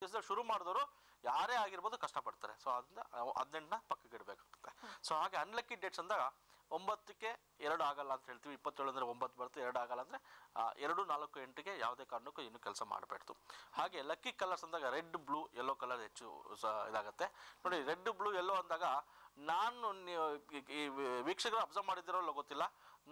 ದಿವಸದಲ್ಲಿ ಶುರು ಮಾಡಿದವರು ಯಾರೇ ಆಗಿರ್ಬೋದು ಕಷ್ಟಪಡ್ತಾರೆ. ಸೊ ಅದನ್ನ 18ನ ಪಕ್ಕಕ್ಕೆ ಇಡಬೇಕಾಗುತ್ತೆ. ಸೊ ಹಾಗೆ ಅನ್ಲಕ್ಕಿ ಡೇಟ್ಸ್ ಅಂದಾಗ 9ಕ್ಕೆ 2 ಆಗಲ್ಲ ಅಂತ ಹೇಳ್ತೀವಿ. 27 ಅಂದರೆ 9 ಬರುತ್ತೆ, 2 ಆಗಲ್ಲ ಅಂದರೆ 2, 4, 8ಗೆ ಯಾವುದೇ ಕಾರಣಕ್ಕೂ ಇನ್ನು ಕೆಲಸ ಮಾಡಬೇಡ್ತು. ಹಾಗೆ ಲಕ್ಕಿ ಕಲರ್ಸ್ ಅಂದಾಗ ರೆಡ್, ಬ್ಲೂ, ಯೆಲ್ಲೋ ಕಲರ್ ಹೆಚ್ಚು ಇದಾಗುತ್ತೆ ನೋಡಿ. ರೆಡ್, ಬ್ಲೂ, ಯೆಲ್ಲೋ ಅಂದಾಗ ನಾನು ಈ ವೀಕ್ಷಕರು ಅಬ್ಸರ್ವ್ ಮಾಡಿದಿರೋ ಗೊತ್ತಿಲ್ಲ,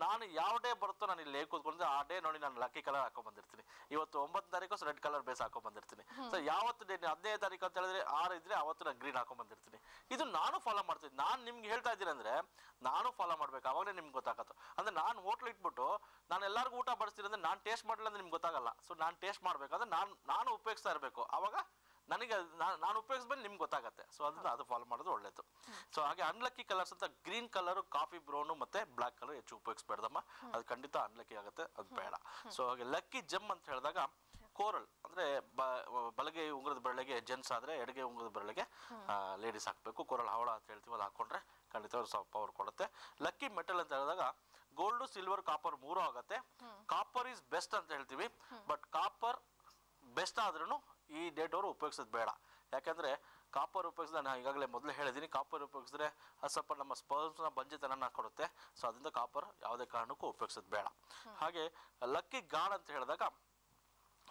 ನಾನು ಯಾವ ಡೇ ಬರುತ್ತೋ ನಾನು ಇಲ್ಲಿ ಕೂತ್ಕೊಂಡ್ರೆ ಆ ಡೇ ನೋಡಿ ನಾನು ಲಕ್ಕಿ ಕಲರ್ ಹಾಕೊಂಡ್ಬಂದಿರ್ತೀನಿ. ಇವತ್ತು 9ನೇ ತಾರೀಕು ರೆಡ್ ಕಲರ್ ಬೇಸ್ ಹಾಕೊಂಡ್ಬಂದಿರ್ತೀನಿ. ಸೊ ಯಾವತ್ತು ಡೇ 15ನೇ ತಾರೀಕು ಅಂತ ಹೇಳಿದ್ರೆ 6 ಇದ್ರೆ ಅವತ್ತು ನಾನು ಗ್ರೀನ್ ಹಾಕೊಂಡ್ಬಂದಿರ್ತೀನಿ. ಇದು ನಾನು ಫಾಲೋ ಮಾಡ್ತೀನಿ. ನಾನು ನಿಮ್ಗೆ ಹೇಳ್ತಾ ಇದ್ದೀನಿ ಅಂದರೆ ನಾನು ಫಾಲೋ ಮಾಡ್ಬೇಕು, ಅವಾಗಲೇ ನಿಮ್ಗೆ ಗೊತ್ತಾಗತ್ತೆ. ಅಂದರೆ ನಾನು ಹೋಟ್ಲ್ ಇಟ್ಬಿಟ್ಟು ನಾನು ಎಲ್ಲರಿಗೂ ಊಟ ಬಡಿಸ್ತೀನಿ ಅಂದರೆ ನಾನು ಟೇಸ್ಟ್ ಮಾಡಿಲ್ಲ ಅಂದರೆ ನಿಮ್ಗೆ ಗೊತ್ತಾಗಲ್ಲ. ಸೊ ನಾನು ಟೇಸ್ಟ್ ಮಾಡಬೇಕಾದ್ರೆ ನಾನು ಉಪಯೋಗಿಸ್ತಾ ಇರಬೇಕು, ಆವಾಗ ನನಗೆ ನಾನು ಉಪಯೋಗಿಸ್ಬೇಕು ನಿಮ್ಗೆ ಗೊತ್ತಾಗತ್ತೆ. ಸೊ ಅದನ್ನ ಅದು ಫಾಲೋ ಮಾಡೋದು ಒಳ್ಳೇದು. ಸೊ ಹಾಗೆ ಅನ್ಲಕ್ಕಿ ಕಲರ್ಸ್ ಅಂತ ಗ್ರೀನ್ ಕಲರು, ಕಾಫಿ ಬ್ರೌನು ಮತ್ತೆ ಬ್ಲ್ಯಾಕ್ ಕಲರ್ ಹೆಚ್ಚು ಉಪಯೋಗಿಸ್ಬೇಡ್ದಮ್ಮ, ಅದು ಖಂಡಿತ ಅನ್ಲಕ್ಕಿ ಆಗುತ್ತೆ, ಅದು ಬೇಡ. ಸೊ ಹಾಗೆ ಲಕ್ಕಿ ಜಮ್ ಅಂತ ಹೇಳಿದಾಗ ಕೋರಲ್ ಅಂದರೆ ಬಲಗೈ ಉಂಗುರದ ಬೆರಳಿಗೆ ಜೆಂಟ್ಸ್ ಆದರೆ ಎಡಗೈ ಉಂಗುರದ ಬೆರಳಿಗೆ ಲೇಡೀಸ್ ಹಾಕಬೇಕು. ಕೋರಲ್ ಹವಳ ಅಂತ ಹೇಳ್ತೀವಿ, ಅದು ಹಾಕೊಂಡ್ರೆ ಖಂಡಿತ ಸ್ವಲ್ಪ ಪವರ್ ಕೊಡುತ್ತೆ. ಲಕ್ಕಿ ಮೆಟಲ್ ಅಂತ ಹೇಳಿದಾಗ ಗೋಲ್ಡು, ಸಿಲ್ವರ್, ಕಾಪರ್ 3 ಆಗುತ್ತೆ. ಕಾಪರ್ ಈಸ್ ಬೆಸ್ಟ್ ಅಂತ ಹೇಳ್ತೀವಿ, ಬಟ್ ಕಾಪರ್ ಬೆಸ್ಟ್ ಆದ್ರೂ ಈ ಡೇಟ್ ಅವರು ಉಪಯೋಗಿಸೋದು ಬೇಡ. ಯಾಕೆಂದರೆ ಕಾಪರ್ ಉಪಯೋಗಿಸಿದ್ರೆ ನಾನು ಈಗಾಗಲೇ ಮೊದಲೇ ಹೇಳಿದ್ದೀನಿ, ಕಾಪರ್ ಉಪಯೋಗಿಸಿದ್ರೆ ಅದು ಸ್ವಲ್ಪ ನಮ್ಮ ಸ್ಪರ್ಮ್ಸ್ನ ಬಂಜೆತನ ಕೊಡುತ್ತೆ. ಸೊ ಅದರಿಂದ ಕಾಪರ್ ಯಾವುದೇ ಕಾರಣಕ್ಕೂ ಉಪಯೋಗಿಸೋದು ಬೇಡ. ಹಾಗೆ ಲಕ್ಕಿ ಗಾಡ್ ಅಂತ ಹೇಳಿದಾಗ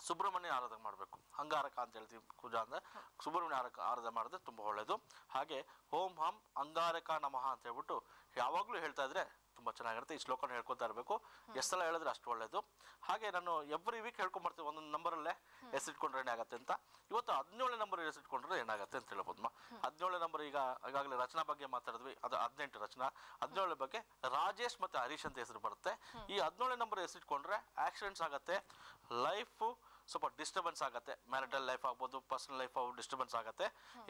ಸುಬ್ರಹ್ಮಣ್ಯ ಆರಾಧನೆ ಮಾಡಬೇಕು. ಅಂಗಾರಕ ಅಂತ ಹೇಳ್ತೀವಿ, ಕುಜ ಅಂದರೆ ಸುಬ್ರಹ್ಮಣ್ಯ ಆರಾಧನೆ ಮಾಡಿದ್ರೆ ತುಂಬ ಒಳ್ಳೆಯದು. ಹಾಗೆ ಓಂ ಹಂ ಅಂಗಾರಕ ನಮಃ ಅಂತ ಹೇಳ್ಬಿಟ್ಟು ಯಾವಾಗಲೂ ಹೇಳ್ತಾ ಇದ್ರೆ ತುಂಬ ಚೆನ್ನಾಗಿರುತ್ತೆ. ಈ ಶ್ಲೋಕನ ಹೇಳ್ಕೊತಾ ಇರಬೇಕು, ಎಷ್ಟೆಲ್ಲ ಹೇಳಿದ್ರೆ ಅಷ್ಟು ಒಳ್ಳೆಯದು. ಹಾಗೆ ನಾನು ಎವ್ರಿ ವೀಕ್ ಹೇಳ್ಕೊಂಬರ್ತೀವಿ ಒಂದೊಂದು ನಂಬರಲ್ಲೇ ಹೆಸರಿಟ್ಕೊಂಡ್ರೆ ಏನಾಗುತ್ತೆ ಅಂತ. ಇವತ್ತು 17ನೇ ನಂಬರ್ ಹೆಸರಿಟ್ಕೊಂಡ್ರೆ ಏನಾಗುತ್ತೆ ಅಂತ ಹೇಳ್ಬೋದಮ್ಮ. 17ನೇ ನಂಬರ್ ಈಗಾಗಲೇ ರಚನಾ ಬಗ್ಗೆ ಮಾತಾಡಿದ್ವಿ, ಅದು 18 ರಚನಾ. 17 ಬಗ್ಗೆ ರಾಜೇಶ್ ಮತ್ತು ಹರೀಶ್ ಅಂತ ಹೆಸರು ಬರುತ್ತೆ. ಈ 17ನೇ ನಂಬರ್ ಹೆಸರಿಟ್ಕೊಂಡ್ರೆ ಆಕ್ಸಿಡೆಂಟ್ಸ್ ಆಗುತ್ತೆ, ಲೈಫು ಸ್ವಲ್ಪ ಡಿಸ್ಟರ್ಬೆನ್ಸ್ ಆಗುತ್ತೆ, ಮ್ಯಾರಿಟಲ್ ಲೈಫ್ ಆಗ್ಬೋದು, ಪರ್ಸನಲ್ ಲೈಫ್ ಡಿಸ್ಟರ್ಬೆನ್ಸ್ ಆಗುತ್ತೆ,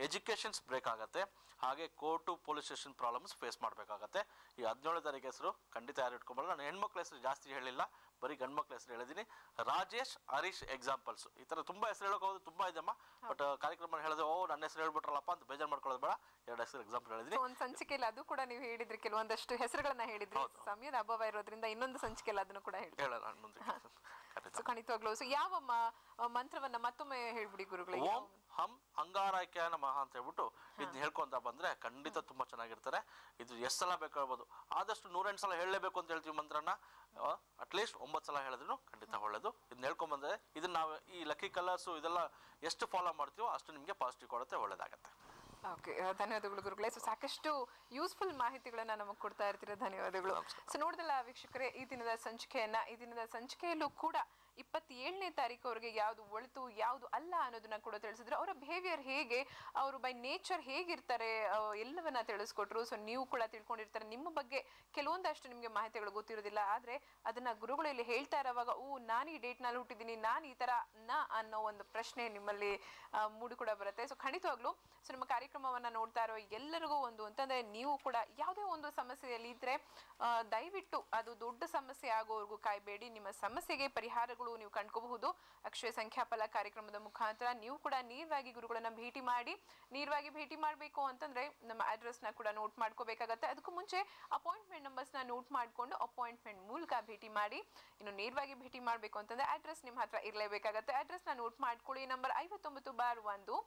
ಎಜುಕೇಷನ್ಸ್ ಬ್ರೇಕ್ ಆಗುತ್ತೆ. ಹಾಗೆ court police station problems face ಮಾಡಬೇಕಾಗತ್ತೆ. ಈ 17ನೇ ತಾರೀಕು ಹೆಸರು ಖಂಡಿತ ಯಾರು ಇಟ್ಕೊಂಬಲ್ಲ. ನಾನು ಹೆಣ್ಮಕ್ಳ ಹೆಸರು ಜಾಸ್ತಿ ಹೇಳಿಲ್ಲ, ಬರೀ ಗಂಡು ಮಕ್ಳ ಹೆಸರು ಹೇಳಿದ್ದೀನಿ. ರಾಜೇಶ್, ಹರೀಶ್ ಎಕ್ಸಾಂಪಲ್ಸ್. ಈ ಥರ ತುಂಬ ಹೆಸರು ಹೇಳೋದು ತುಂಬ ಇದೆಯಮ್ಮ, ಬಟ್ ಕಾರ್ಯಕ್ರಮ ಹೇಳಿದ್ರೆ ನನ್ನ ಹೆಸರು ಹೇಳ್ಬಿಟ್ರಲ್ಲಪ್ಪ ಅಂತ ಬೇಜಾರು ಮಾಡ್ಕೊಳ್ಳೋದು ಬೇಡ. 2 ಹೆಸರು ಎಕ್ಸಾಂಪಲ್ ಹೇಳಿದ್ದೀನಿ. ಒಂದು ಸಂಚಿಕೆಯಲ್ಲಿ ಅದು ಕೂಡ ನೀವು ಹೇಳಿದ್ರಿ, ಕೆಲವೊಂದಷ್ಟು ಹೆಸರುಗಳನ್ನ ಹೇಳಿದ್ರಿ. ಸಮಯದ ಅಭಾವ ಇರೋದ್ರಿಂದ ಇನ್ನೊಂದು ಸಂಚಿಕೆಯಲ್ಲಿ ಅದನ್ನು ಕೂಡ ಹೇಳೋಣ ಮುಂದೆ. ಖಂಡಿತವಾಗ್ಲೂ. ಸೊ ಯಾವ ಮಂತ್ರವನ್ನ ಮತ್ತೊಮ್ಮೆ ಹೇಳ್ಬಿಡಿ ಗುರುಗಳೇ. ಓಂ ಹಂ ಅಂಗಾರಕ ನಮಃ ಅಂತ ಹೇಳ್ಬಿಟ್ಟು ಇದನ್ನ ಹೇಳ್ಕೊಂತ ಬಂದ್ರೆ ಖಂಡಿತ ತುಂಬಾ ಚೆನ್ನಾಗಿರ್ತಾರೆ. ಇದು ಎಷ್ಟು ಸಲ ಬೇಕು ಹೇಳ್ಬೋದು, ಆದಷ್ಟು 108 ಸಲ ಹೇಳಲೇಬೇಕು ಅಂತ ಹೇಳ್ತೀವಿ ಮಂತ್ರನ. ಅಟ್ಲೀಸ್ಟ್ 9 ಸಲ ಹೇಳಿದ್ರು ಖಂಡಿತ ಒಳ್ಳೇದು. ಇದನ್ನ ಹೇಳ್ಕೊಂಬಂದ್ರೆ ಇದನ್ನ ನಾವು ಈ ಲಕ್ಕಿ ಕಲರ್ಸು ಇದೆಲ್ಲ ಎಷ್ಟು ಫಾಲೋ ಮಾಡ್ತೀವೋ ಅಷ್ಟು ನಿಮಗೆ ಪಾಸಿಟಿವ್ ಕೊಡುತ್ತೆ, ಒಳ್ಳೇದಾಗತ್ತೆ. ಓಕೆ, ಧನ್ಯವಾದಗಳು ಗುರುಗಳೇ. ಸೊ ಸಾಕಷ್ಟು ಯೂಸ್ಫುಲ್ ಮಾಹಿತಿಗಳನ್ನ ನಮಗೆ ಕೊಡ್ತಾ ಇರ್ತೀರ, ಧನ್ಯವಾದಗಳು. ಸೊ ನೋಡಿದಲ್ಲ ವೀಕ್ಷಕರೇ, ಈ ದಿನದ ಸಂಚಿಕೆಯಲ್ಲೂ ಕೂಡ 27ನೇ ತಾರೀಕು ಅವರಿಗೆ ಯಾವುದು ಒಳಿತು ಯಾವುದು ಅಲ್ಲ ಅನ್ನೋದನ್ನ ಕೂಡ ತಿಳಿಸಿದ್ರು. ಅವರ ಬಿಹೇವಿಯರ್ ಹೇಗೆ, ಅವರು ಬೈ ನೇಚರ್ ಹೇಗಿರ್ತಾರೆ ಎಲ್ಲವನ್ನ ತಿಳಿಸ್ಕೊಟ್ರು. ಸೊ ನೀವು ಕೂಡ ತಿಳ್ಕೊಂಡಿರ್ತಾರೆ, ನಿಮ್ಮ ಬಗ್ಗೆ ಕೆಲವೊಂದಷ್ಟು ನಿಮಗೆ ಮಾಹಿತಿಗಳು ಗೊತ್ತಿರೋದಿಲ್ಲ, ಆದರೆ ಅದನ್ನ ಗುರುಗಳು ಇಲ್ಲಿ ಹೇಳ್ತಾ ಇರೋವಾಗ ನಾನು ಈ ಡೇಟ್ನಲ್ಲಿ ಹುಟ್ಟಿದ್ದೀನಿ, ನಾನು ಈ ಥರ ಅನ್ನೋ ಒಂದು ಪ್ರಶ್ನೆ ನಿಮ್ಮಲ್ಲಿ ಮೂಡಿ ಕೂಡ ಬರುತ್ತೆ. ಸೊ ಖಂಡಿತವಾಗ್ಲೂ ಸೊ ನಮ್ಮ ಕಾರ್ಯಕ್ರಮವನ್ನು ನೋಡ್ತಾ ಇರೋ ಎಲ್ಲರಿಗೂ ಅಂತಂದರೆ ನೀವು ಕೂಡ ಯಾವುದೇ ಒಂದು ಸಮಸ್ಯೆಯಲ್ಲಿ ಇದ್ದರೆ ದಯವಿಟ್ಟು ಅದು ದೊಡ್ಡ ಸಮಸ್ಯೆ ಆಗೋವರೆಗೂ ಕಾಯಬೇಡಿ. ನಿಮ್ಮ ಸಮಸ್ಯೆಗೆ ಪರಿಹಾರಗಳು ನೀವು ಕಂಡ್ಕೋಬಹುದು. ಅಕ್ಷಯ ಸಂಖ್ಯಾಫಲ ಕಾರ್ಯಕ್ರಮದ ಮುಖಾಂತರ ನೀವು ಕೂಡ ನೇರವಾಗಿ ಗುರುಗಳನ್ನ ಭೇಟಿ ಮಾಡಿ, ನೇರವಾಗಿ ಭೇಟಿ ಮಾಡಬೇಕು ಅಂತಂದ್ರೆ ನಮ್ಮ ಅಡ್ರೆಸ್ನ ಕೂಡ ನೋಟ್ ಮಾಡ್ಕೋಬೇಕಾಗತ್ತೆ. ಅದಕ್ಕೂ ಮುಂಚೆ ಅಪಾಯಿಂಟ್ಮೆಂಟ್ ನಂಬರ್ಸ್ನ ನೋಟ್ ಮಾಡಿಕೊಂಡು ಅಪಾಯಿಂಟ್ಮೆಂಟ್ ಮೂಲಕ ಭೇಟಿ ಮಾಡಿ. ಇನ್ನು ನೇರವಾಗಿ ಭೇಟಿ ಮಾಡಬೇಕು ಅಂತಂದ್ರೆ ಅಡ್ರೆಸ್ ನಿಮ್ಮ ಹತ್ರ ಇರಲೇಬೇಕಾಗತ್ತೆ. ಅಡ್ರೆಸ್ನ ನೋಟ್ ಮಾಡ್ಕೊಳ್ಳಿ. Number 59/1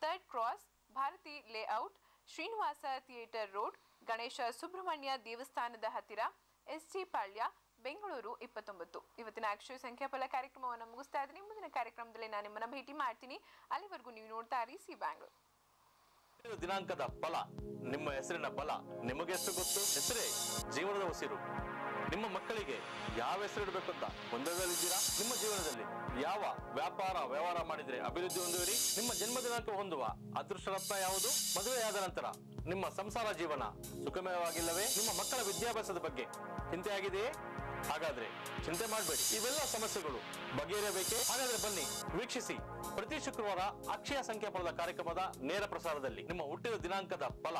3rd cross, Bharathi layout, Srinivasa theatre road, Ganesha Subrahmanya ದೇವಸ್ಥಾನದ ಹತ್ತಿರ, SG ಪಾಳ್ಯ, ಬೆಂಗಳೂರು 29. ಇವತ್ತಿನ ಅಕ್ಷಯ ಸಂಖ್ಯಾಫಲ ಕಾರ್ಯಕ್ರಮವನ್ನು ಮುಗಿಸ್ತಾ ಇದ್ದೀನಿ. ಮುಂದಿನ ಕಾರ್ಯಕ್ರಮದಲ್ಲಿ ನಾನು ನಿಮ್ಮನ್ನ ಭೇಟಿ ಮಾಡ್ತೀನಿ. ಅಲ್ಲಿವರೆಗೂ ನೀವು ನೋಡ್ತಾ ಇರಿ ಸಿ ಬ್ಯಾಂಗ್ಳೂರ್. ದಿನಾಂಕದ ಫಲ, ನಿಮ್ಮ ಹೆಸರಿನ ಬಲ ನಿಮಗೆಷ್ಟು ಗೊತ್ತು? ಹೆಸರೇ ಜೀವನದ ಉಸಿರು. ನಿಮ್ಮ ಮಕ್ಕಳಿಗೆ ಯಾವ ಹೆಸರು ಇಡಬೇಕು ಅಂತ ಗೊಂದಲದಲ್ಲಿದ್ದೀರಾ? ನಿಮ್ಮ ಜೀವನದಲ್ಲಿ ಯಾವ ವ್ಯವಹಾರ ಮಾಡಿದ್ರೆ ಅಭಿವೃದ್ಧಿ ಹೊಂದುವಿರಿ? ನಿಮ್ಮ ಜನ್ಮ ದಿನಾಂಕ ಹೊಂದುವ ಅದೃಷ್ಟ ರತ್ನ ಯಾವುದು? ಮದುವೆಯಾದ ನಂತರ ನಿಮ್ಮ ಸಂಸಾರ ಜೀವನ ಸುಖಮಯವಾಗಿಲ್ಲವೇ? ನಿಮ್ಮ ಮಕ್ಕಳ ವಿದ್ಯಾಭ್ಯಾಸದ ಬಗ್ಗೆ ಚಿಂತೆ ಆಗಿದೆಯೇ? ಹಾಗಾದ್ರೆ ಚಿಂತೆ ಮಾಡಬೇಡಿ, ಇವೆಲ್ಲ ಸಮಸ್ಯೆಗಳು ಬಗೆಹರಿಯಬೇಕೆ? ಹಾಗಾದ್ರೆ ಬನ್ನಿ ವೀಕ್ಷಿಸಿ ಪ್ರತಿ ಶುಕ್ರವಾರ ಅಕ್ಷಯ ಸಂಖ್ಯಾಫಲದ ಕಾರ್ಯಕ್ರಮದ ನೇರ ಪ್ರಸಾರದಲ್ಲಿ. ನಿಮ್ಮ ಹುಟ್ಟಿದ ದಿನಾಂಕದ ಫಲ,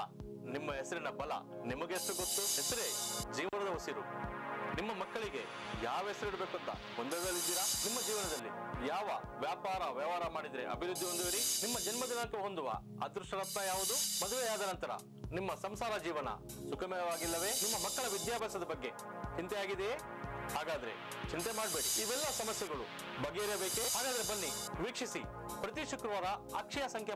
ನಿಮ್ಮ ಹೆಸರಿನ ಬಲ ನಿಮಗೆಷ್ಟು ಗೊತ್ತು? ಹೆಸರೇ ಜೀವನದ ಉಸಿರು. ನಿಮ್ಮ ಮಕ್ಕಳಿಗೆ ಯಾವ ಹೆಸರು ಇಡಬೇಕು ಅಂತ ಗೊಂದಲದಲ್ಲಿದ್ದೀರಾ? ನಿಮ್ಮ ಜೀವನದಲ್ಲಿ ಯಾವ ವ್ಯವಹಾರ ಮಾಡಿದ್ರೆ ಅಭಿವೃದ್ಧಿ ಹೊಂದುವಿರಿ? ನಿಮ್ಮ ಜನ್ಮ ದಿನಾಂಕ ಹೊಂದುವ ಅದೃಷ್ಟ ರತ್ನ ಯಾವುದು? ಮದುವೆಯಾದ ನಂತರ ನಿಮ್ಮ ಸಂಸಾರ ಜೀವನ ಸುಖಮಯವಾಗಿಲ್ಲವೇ? ನಿಮ್ಮ ಮಕ್ಕಳ ವಿದ್ಯಾಭ್ಯಾಸದ ಬಗ್ಗೆ ಚಿಂತೆ ಆಗಿದೆಯೇ? ಹಾಗಾದ್ರೆ ಚಿಂತೆ ಮಾಡಬೇಡಿ, ಇವೆಲ್ಲ ಸಮಸ್ಯೆಗಳು ಬಗೆಹರಿಯಬೇಕೆ? ಹಾಗಾದ್ರೆ ಬನ್ನಿ ವೀಕ್ಷಿಸಿ ಪ್ರತಿ ಶುಕ್ರವಾರ ಅಕ್ಷಯ ಸಂಖ್ಯೆ